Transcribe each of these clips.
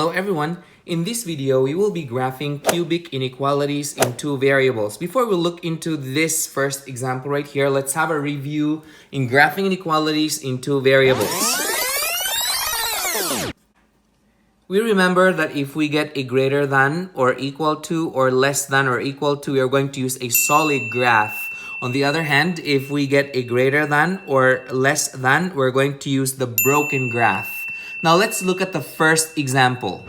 Hello everyone. In this video, we will be graphing cubic inequalities in two variables. Before we look into this first example right here, let's have a review in graphing inequalities in two variables. We remember that if we get a greater than or equal to or less than or equal to, we are going to use a solid graph. On the other hand, if we get a greater than or less than, we're going to use the broken graph. Now let's look at the first example.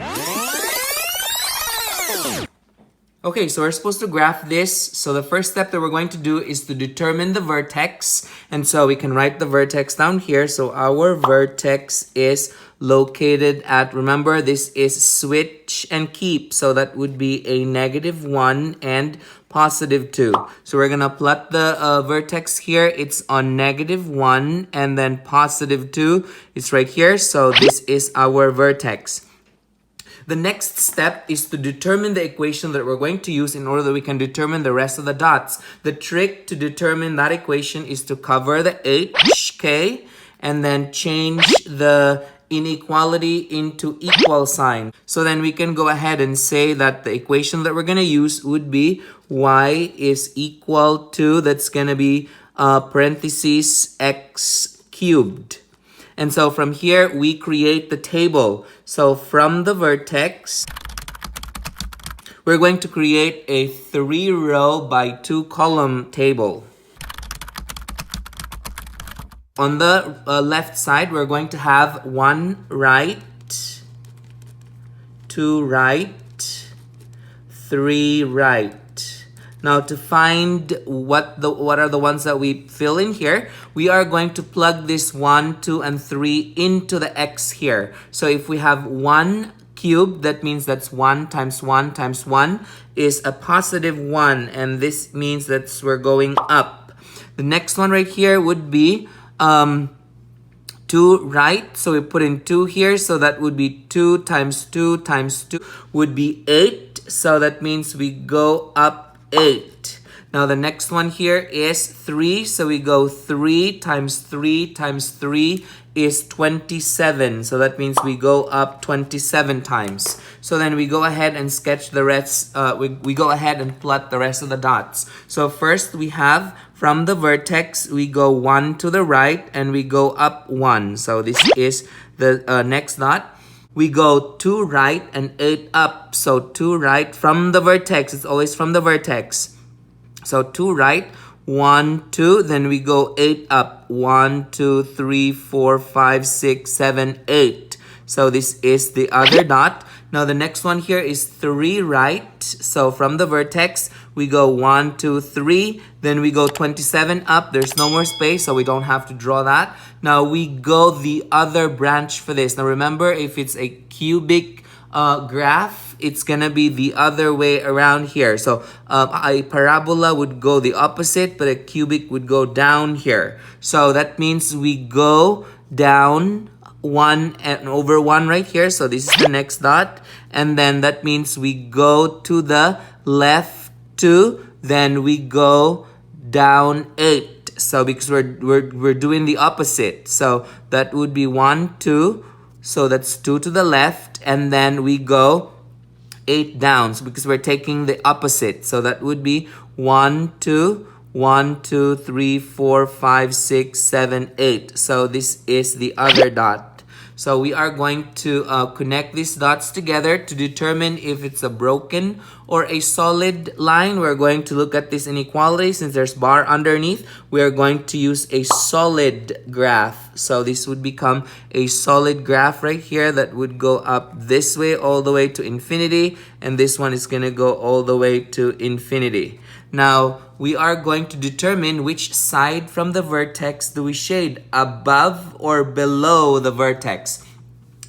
Okay, so we're supposed to graph this. So the first step that we're going to do is to determine the vertex. And so we can write the vertex down here. So our vertex is located at, remember, this is switch and keep. So that would be a -1 and +2. So we're going to plot the vertex here. It's on -1 and then +2. It's right here. So this is our vertex. The next step is to determine the equation that we're going to use in order that we can determine the rest of the dots. The trick to determine that equation is to cover the HK and then change the inequality into equal sign. So then we can go ahead and say that the equation that we're going to use would be y is equal to, that's going to be parentheses x cubed. And so from here, we create the table. So from the vertex, we're going to create a 3-row by 2-column table. On the left side, we're going to have 1 right, 2 right, 3 right. Now to find what are the ones that we fill in here, we are going to plug this 1, 2, and 3 into the x here. So if we have 1 cubed, that means that's 1 times 1 times 1 is a +1, and this means that we're going up. The next one right here would be 2 right, so we put in 2 here, so that would be 2 times 2 times 2 would be 8, so that means we go up 8. Now the next one here is 3, so we go 3 times 3 times 3 is 27, so that means we go up 27 times. So then we go ahead and sketch the rest, we go ahead and plot the rest of the dots. So first we have from the vertex, we go 1 to the right and we go up 1. So this is the next dot. We go 2 right and 8 up. So 2 right from the vertex. It's always from the vertex. So 2 right, 1, 2. Then we go 8 up. 1, 2, 3, 4, 5, 6, 7, 8. So this is the other dot. Now the next one here is 3 right. So from the vertex, we go 1, 2, 3. Then we go 27 up. There's no more space, so we don't have to draw that. Now we go the other branch for this. Now remember, if it's a cubic graph, it's gonna be the other way around here. So a parabola would go the opposite, but a cubic would go down here. So that means we go down 1 and over 1 right here. So this is the next dot. And then that means we go to the left 2, then we go down 8. So because we're doing the opposite. So that would be 1, 2. So that's 2 to the left, and then we go 8 down. So because we're taking the opposite. So that would be 1, 2, 1, 2, 3, 4, 5, 6, 7, 8. So this is the other dot. So we are going to connect these dots together to determine if it's a broken or a solid line. We're going to look at this inequality. Since there's bar underneath, we are going to use a solid graph. So this would become a solid graph right here that would go up this way all the way to infinity. And this one is going to go all the way to infinity. Now, we are going to determine which side from the vertex do we shade, above or below the vertex.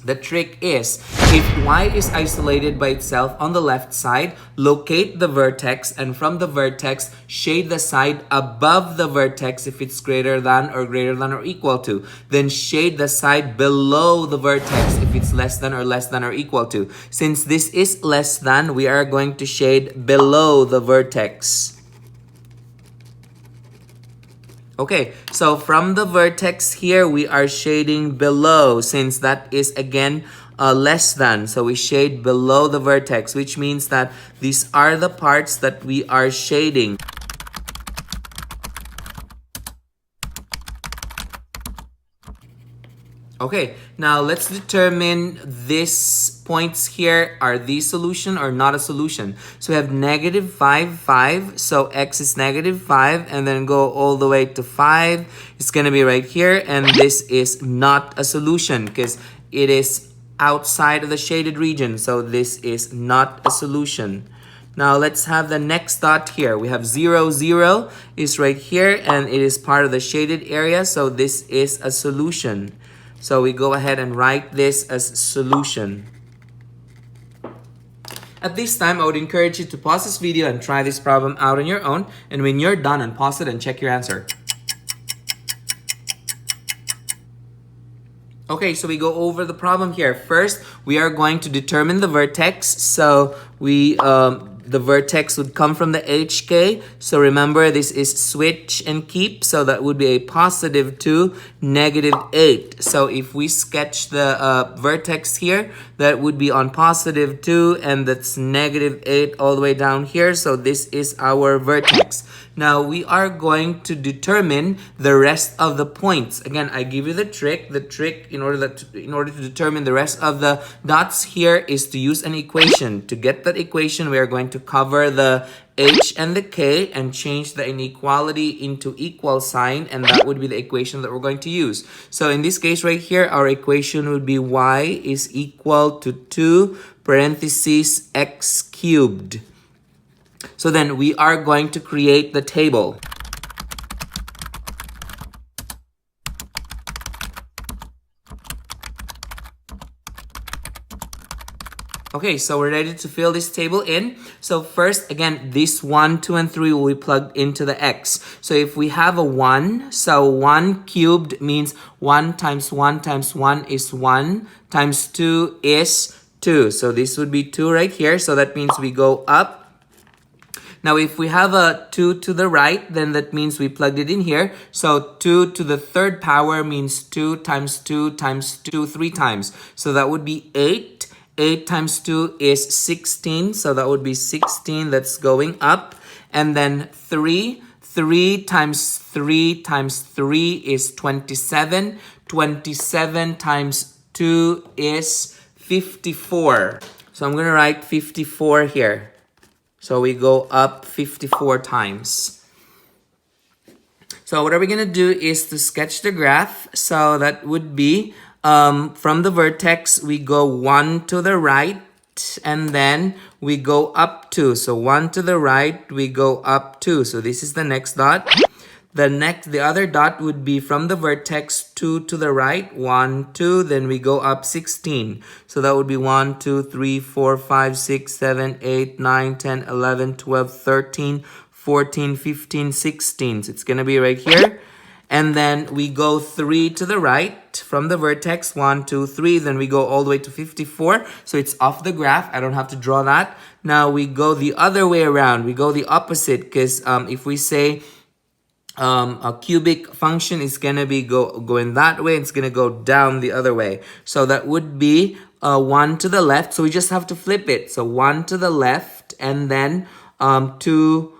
The trick is, if y is isolated by itself on the left side, locate the vertex, and from the vertex, shade the side above the vertex if it's greater than or equal to. Then shade the side below the vertex if it's less than or equal to. Since this is less than, we are going to shade below the vertex. Okay, so from the vertex here, we are shading below, since that is again less than. So we shade below the vertex, which means that these are the parts that we are shading. Okay, now let's determine these points here. Are these solution or not a solution? So we have negative 5, 5. So x is negative 5 and then go all the way to 5. It's going to be right here. And this is not a solution because it is outside of the shaded region. So this is not a solution. Now let's have the next dot here. We have 0, 0 is right here and it is part of the shaded area. So this is a solution. So we go ahead and write this as solution. At this time, I would encourage you to pause this video and try this problem out on your own. And when you're done, unpause it and check your answer. Okay, so we go over the problem here. First, we are going to determine the vertex. So the vertex would come from the HK. So remember, this is switch and keep. So that would be a positive 2, negative 8. So if we sketch the vertex here, that would be on positive 2 and that's negative 8 all the way down here. So this is our vertex. Now we are going to determine the rest of the points. Again, I give you the trick. The trick in order to determine the rest of the dots here is to use an equation. To get that equation, we are going to cover the h and the k and change the inequality into equal sign, and that would be the equation that we're going to use. So in this case right here, our equation would be y is equal to 2 parentheses x cubed. So then we are going to create the table. Okay, so we're ready to fill this table in. So first, again, this 1, 2, and 3 will be plugged into the x. So if we have a 1, so 1 cubed means 1 times 1 times 1 is 1, times 2 is 2. So this would be 2 right here. So that means we go up. Now, if we have a 2 to the right, then that means we plugged it in here. So 2 to the third power means 2 times 2 times 2 3 times. So that would be 8. 8 times 2 is 16. So that would be 16 that's going up. And then 3. 3 times 3 times 3 is 27. 27 times 2 is 54. So I'm going to write 54 here. So we go up 54 times. So what are we going to do is to sketch the graph. So that would be from the vertex, we go 1 to the right and then we go up 2. So 1 to the right, we go up 2. So this is the next dot. The other dot would be from the vertex 2 to the right, 1, 2, then we go up 16. So that would be 1, 2, 3, 4, 5, 6, 7, 8, 9, 10, 11, 12, 13, 14, 15, 16. So it's going to be right here. And then we go 3 to the right from the vertex, 1, 2, 3. Then we go all the way to 54. So it's off the graph. I don't have to draw that. Now we go the other way around. We go the opposite because if we say a cubic function is going to be going that way, it's going to go down the other way. So that would be 1 to the left. So we just have to flip it. So 1 to the left and then 2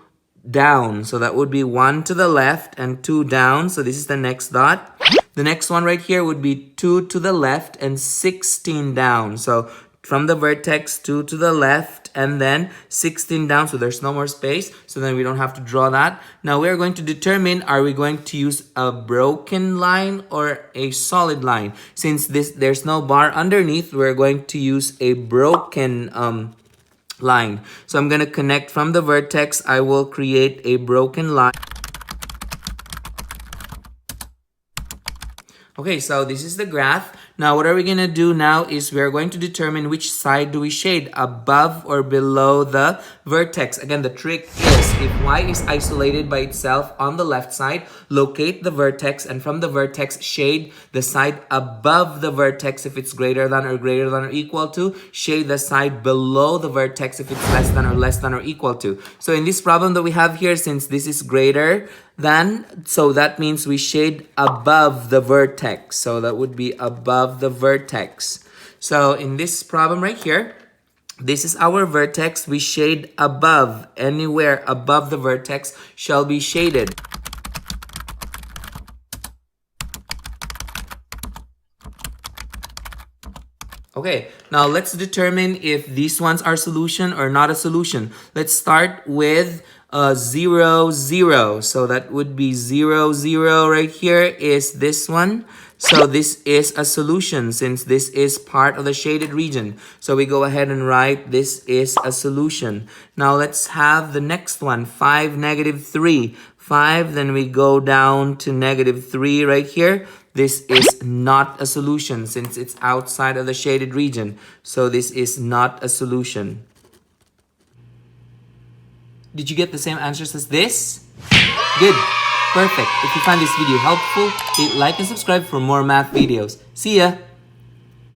down. So that would be 1 to the left and 2 down. So this is the next dot. The next one right here would be 2 to the left and 16 down. So from the vertex, 2 to the left and then 16 down. So there's no more space. So then we don't have to draw that. Now we're going to determine, are we going to use a broken line or a solid line? Since there's no bar underneath, we're going to use a broken line. So I'm going to connect from the vertex. I will create a broken line. Okay, so this is the graph. Now, what are we going to do now is we're going to determine which side do we shade, above or below the vertex. Again, the trick is if y is isolated by itself on the left side, locate the vertex, and from the vertex, shade the side above the vertex if it's greater than or equal to. Shade the side below the vertex if it's less than or equal to. So in this problem that we have here, since this is greater than, so that means we shade above the vertex. So that would be above the vertex. So in this problem right here, this is our vertex. We shade above. Anywhere above the vertex shall be shaded. Okay, now let's determine if these ones are solution or not a solution. Let's start with 0, 0. So that would be 0, 0 right here is this one. So this is a solution since this is part of the shaded region. So we go ahead and write this is a solution. Now let's have the next one, 5, negative 3. 5, then we go down to negative 3 right here. This is not a solution since it's outside of the shaded region. So this is not a solution. Did you get the same answers as this? Good. Perfect. If you find this video helpful, hit like and subscribe for more math videos. See ya!